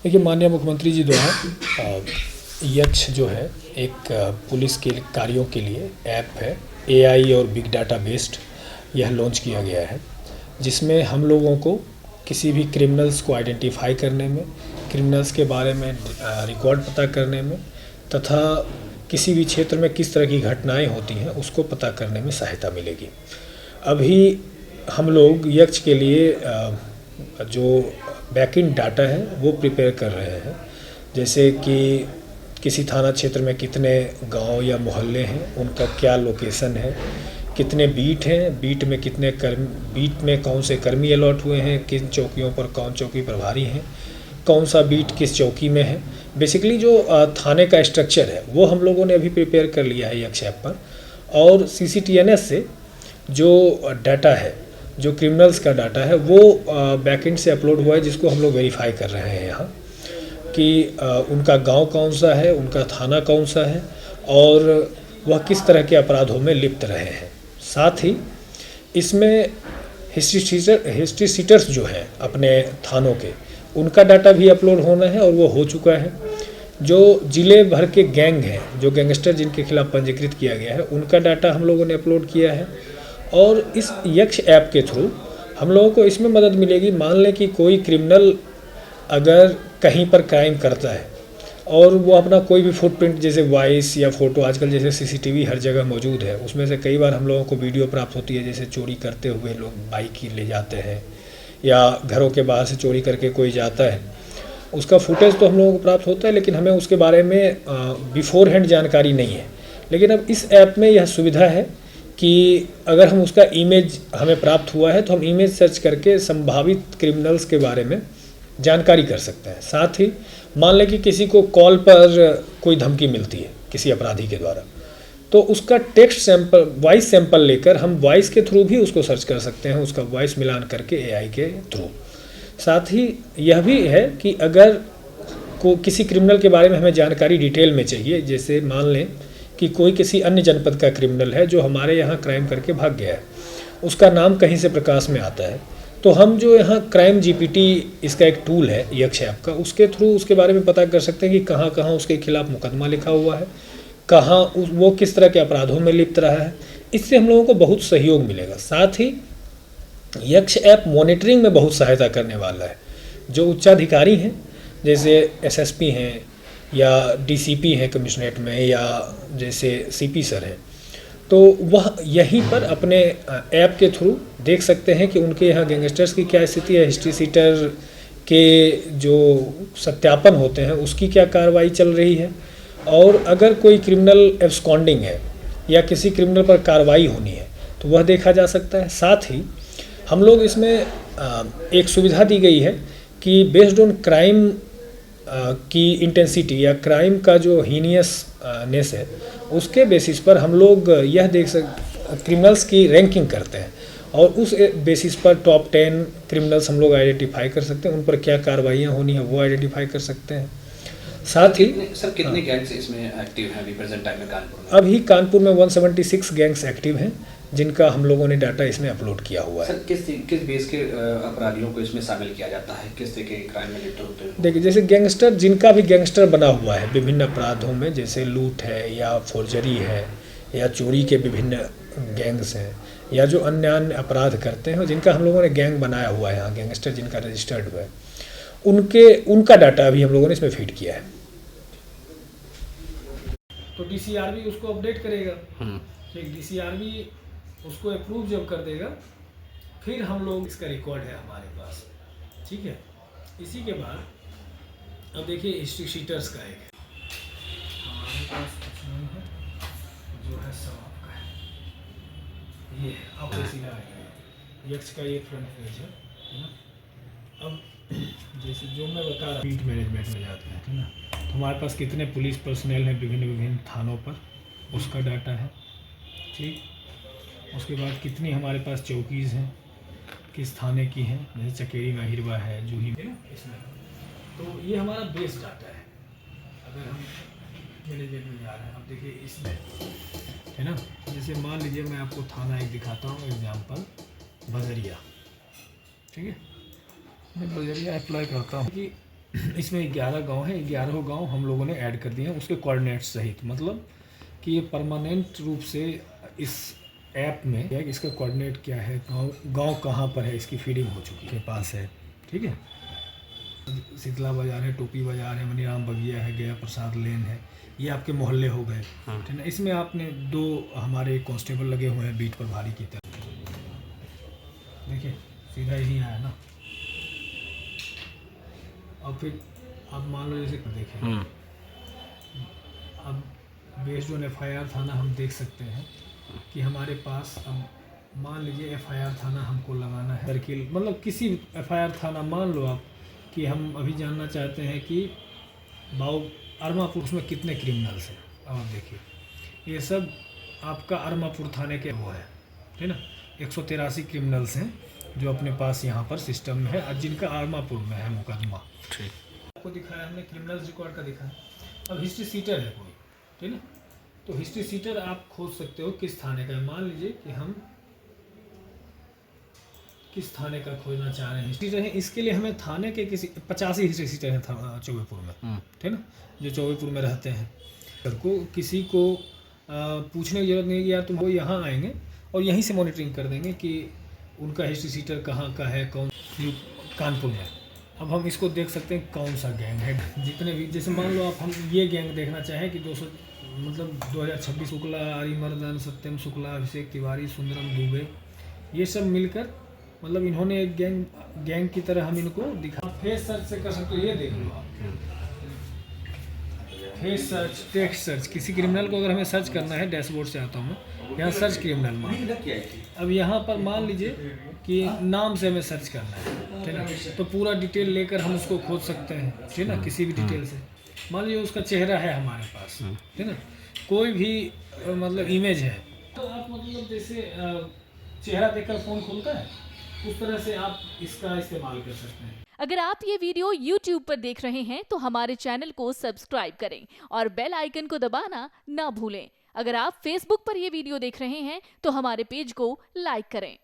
देखिए, माननीय मुख्यमंत्री जी द्वारा यक्ष जो है एक पुलिस के कार्यों के लिए ऐप है, एआई और बिग डाटा बेस्ड, यह लॉन्च किया गया है, जिसमें हम लोगों को किसी भी क्रिमिनल्स को आइडेंटिफाई करने में, क्रिमिनल्स के बारे में रिकॉर्ड पता करने में तथा किसी भी क्षेत्र में किस तरह की घटनाएं होती हैं उसको पता करने में सहायता मिलेगी। अभी हम लोग यक्ष के लिए जो बैकएंड डाटा है वो प्रिपेयर कर रहे हैं, जैसे कि किसी थाना क्षेत्र में कितने गांव या मोहल्ले हैं, उनका क्या लोकेशन है, कितने बीट हैं, बीट में कितने बीट में कौन से कर्मी अलॉट हुए हैं, किन चौकियों पर कौन चौकी प्रभारी हैं, कौन सा बीट किस चौकी में है। बेसिकली जो थाने का स्ट्रक्चर है वो हम लोगों ने अभी प्रिपेयर कर लिया है यक्ष ऐप पर, और CCTNS से जो डाटा है, जो क्रिमिनल्स का डाटा है वो बैकएंड से अपलोड हुआ है, जिसको हम लोग वेरीफाई कर रहे हैं यहाँ कि उनका गांव कौन सा है, उनका थाना कौन सा है और वह किस तरह के अपराधों में लिप्त रहे हैं। साथ ही इसमें हिस्ट्री सीटर्स जो हैं अपने थानों के, उनका डाटा भी अपलोड होना है और वो हो चुका है। जो ज़िले भर के गैंग हैं, जो गैंगस्टर जिनके खिलाफ पंजीकृत किया गया है, उनका डाटा हम लोगों ने अपलोड किया है। और इस यक्ष ऐप के थ्रू हम लोगों को इसमें मदद मिलेगी। मान लें कि कोई क्रिमिनल अगर कहीं पर क्राइम करता है और वो अपना कोई भी फुटप्रिंट, जैसे वॉइस या फ़ोटो, आजकल जैसे CCTV हर जगह मौजूद है, उसमें से कई बार हम लोगों को वीडियो प्राप्त होती है, जैसे चोरी करते हुए लोग बाइक ही ले जाते हैं या घरों के बाहर से चोरी करके कोई जाता है, उसका फुटेज तो हम लोगों को प्राप्त होता है, लेकिन हमें उसके बारे में बिफोर हैंड जानकारी नहीं है। लेकिन अब इस ऐप में यह सुविधा है कि अगर हम उसका इमेज हमें प्राप्त हुआ है तो हम इमेज सर्च करके संभावित क्रिमिनल्स के बारे में जानकारी कर सकते हैं। साथ ही मान लें कि किसी को कॉल पर कोई धमकी मिलती है किसी अपराधी के द्वारा, तो उसका टेक्स्ट सैंपल, वॉइस सैंपल लेकर हम वॉइस के थ्रू भी उसको सर्च कर सकते हैं, उसका वॉइस मिलान करके AI के थ्रू। साथ ही यह भी है कि अगर किसी क्रिमिनल के बारे में हमें जानकारी डिटेल में चाहिए, जैसे मान लें कि कोई किसी अन्य जनपद का क्रिमिनल है जो हमारे यहाँ क्राइम करके भाग गया है, उसका नाम कहीं से प्रकाश में आता है, तो हम जो यहाँ क्राइम GPT, इसका एक टूल है यक्ष ऐप का, उसके थ्रू उसके बारे में पता कर सकते हैं कि कहाँ कहाँ उसके खिलाफ मुकदमा लिखा हुआ है, कहाँ वो किस तरह के अपराधों में लिप्त रहा है। इससे हम लोगों को बहुत सहयोग मिलेगा। साथ ही यक्ष ऐप मॉनिटरिंग में बहुत सहायता करने वाला है। जो उच्चाधिकारी हैं, जैसे SSP हैं या DCP हैं कमिश्नरेट में, या जैसे CP सर हैं, तो वह यहीं पर अपने ऐप के थ्रू देख सकते हैं कि उनके यहाँ गैंगस्टर्स की क्या स्थिति है, हिस्ट्री सीटर के जो सत्यापन होते हैं उसकी क्या कार्रवाई चल रही है, और अगर कोई क्रिमिनल एब्सकॉन्डिंग है या किसी क्रिमिनल पर कार्रवाई होनी है तो वह देखा जा सकता है। साथ ही हम लोग इसमें एक सुविधा दी गई है कि बेस्ड ऑन क्राइम की इंटेंसिटी या क्राइम का जो हीनियसनेस है, उसके बेसिस पर हम लोग यह देख क्रिमिनल्स की रैंकिंग करते हैं और उस बेसिस पर टॉप 10 क्रिमिनल्स हम लोग आइडेंटिफाई कर सकते हैं, उन पर क्या कार्रवाइयाँ होनी है वो आइडेंटिफाई कर सकते हैं। साथ ही सर कितने गैंग्स इसमें एक्टिव हैं अभी प्रेजेंट टाइम में कानपुर में? अभी कानपुर में 176 गैंग्स एक्टिव हैं, जिनका हम लोगों ने डाटा इसमें अपलोड किया हुआ है। सर किस बेस के अपराधियों को इसमें शामिल किया जाता है, किस तरह के क्राइम में लिप्त होते हैं? देखिए, जैसे गैंगस्टर, जिनका भी गैंगस्टर बना हुआ है विभिन्न अपराधों में, जैसे लूट है या फोर्जरी है या चोरी के विभिन्न गैंग्स हैं, या जो अन्य अपराध करते हैं, जिनका हम लोगों ने गैंग बनाया हुआ है यहाँ, गैंगस्टर जिनका रजिस्टर्ड हुआ है, उनका डाटा अभी हम लोगों ने इसमें फीड किया है। तो DCRB उसको अपडेट करेगा, ठीक, DCRB उसको अप्रूव जब कर देगा फिर हम लोग, इसका रिकॉर्ड है हमारे पास, ठीक है। इसी के बाद अब देखिए हिस्ट्री शीटर्स का एक है हमारे पास, कुछ नहीं है, जो है सब आपका है, ये है आपको सीधा आएगा। यक्ष का ये फ्रंट पेज है ना। अब जैसे जो मैं बता रहा, बीट मैनेजमेंट में जाते हैं, ठीक ना, तो हमारे पास कितने पुलिस पर्सनल हैं विभिन्न थानों पर, उसका डाटा है, ठीक। उसके बाद कितनी हमारे पास चौकीज़ हैं, किस थाने की हैं, जैसे चकेरी माहिरवा है, जूही है ना, इसमें। तो ये हमारा बेस डाटा है। अगर हम मैनेजमेंट में जा रहे हैं, अब देखिए इसमें है ना, जैसे मान लीजिए मैं आपको थाना एक दिखाता हूँ, एग्जाम्पल बजरिया, ठीक है। मैं बजरिया अप्लाई करता हूँ कि इसमें 11 गांव हैं, 11 गांव हम लोगों ने ऐड कर दिए हैं उसके कोऑर्डिनेट्स सहित। मतलब कि ये परमानेंट रूप से इस ऐप में है कि इसका कोऑर्डिनेट क्या है, गांव कहाँ पर है, इसकी फीडिंग हो चुकी है, पास है। ठीक है, शीतला बाजार है, टोपी बाजार है, मनीराम बगिया है, गया प्रसाद लेन है, ये आपके मोहल्ले हो गए। ठीक है, इसमें आपने 2 हमारे कांस्टेबल लगे हुए हैं बीट प्रभारी की तरह। देखिए सीधा यहीं आया ना। और फिर आप मान लो जैसे देखें, अब बेस्ड ऑन FIR थाना हम देख सकते हैं कि हमारे पास, अब मान लीजिए FIR थाना हमको लगाना है सर्किल, मतलब किसी भी FIR थाना मान लो आप कि हम अभी जानना चाहते हैं कि अरमापुर में कितने क्रिमिनल्स हैं। अब आप देखिए ये सब आपका अरमापुर थाने के वो है, ठीक ना। 183 क्रिमिनल्स हैं जो अपने पास यहाँ पर सिस्टम में है और जिनका अरमापुर में है मुकदमा। आपको दिखाया हमने क्रिमिनल्स रिकॉर्ड का दिखाया। अब हिस्ट्री सीटर है कोई, ठीक ना, तो हिस्ट्री सीटर आप खोज सकते हो किस थाने का है। मान लीजिए कि हम किस थाने का खोजना चाह रहे हैं हिस्ट्री सीटर है, इसके लिए हमें थाने के किसी 85 हिस्ट्री सीटर हैं चौबेपुर में, ठीक ना, जो चौबेपुर में रहते हैं। को किसी को पूछने की जरूरत नहीं है कि यार तुम वो यहाँ आएंगे और यहीं से मॉनिटरिंग कर देंगे कि उनका हिस्ट्री सीटर कहाँ का है, कौन कानपुर में। अब हम इसको देख सकते हैं कौन सा गैंग है, जितने भी, जैसे मान लो आप हम ये गैंग देखना चाहें कि 2026 शुक्ला, आरिमर्दन, सत्यम शुक्ला, अभिषेक तिवारी, सुंदरम दुबे, ये सब मिलकर मतलब इन्होंने एक गैंग की तरह हम इनको दिखा। फेस सर्च से कर सकते हो, ये देख लो आप, फेस सर्च, टेक्स्ट सर्च। किसी क्रिमिनल को अगर हमें सर्च करना है, डैशबोर्ड से आता हूँ मैं, यहाँ सर्च क्रिमिनल मान, अब यहाँ पर मान लीजिए कि नाम से हमें सर्च करना है, ठीक ना, तो पूरा डिटेल लेकर हम उसको खोज सकते हैं, ठीक ना, किसी भी डिटेल से। मान लीजिए उसका चेहरा है हमारे पास, ठीक ना, कोई भी मतलब इमेज है, तो आप मतलब जैसे चेहरा देखकर फ़ोन खुलता है, उस तरह से आप इसका इस्तेमाल कर सकते हैं। अगर आप ये वीडियो YouTube पर देख रहे हैं तो हमारे चैनल को सब्सक्राइब करें और बेल आइकन को दबाना ना भूलें। अगर आप Facebook पर ये वीडियो देख रहे हैं तो हमारे पेज को लाइक करें।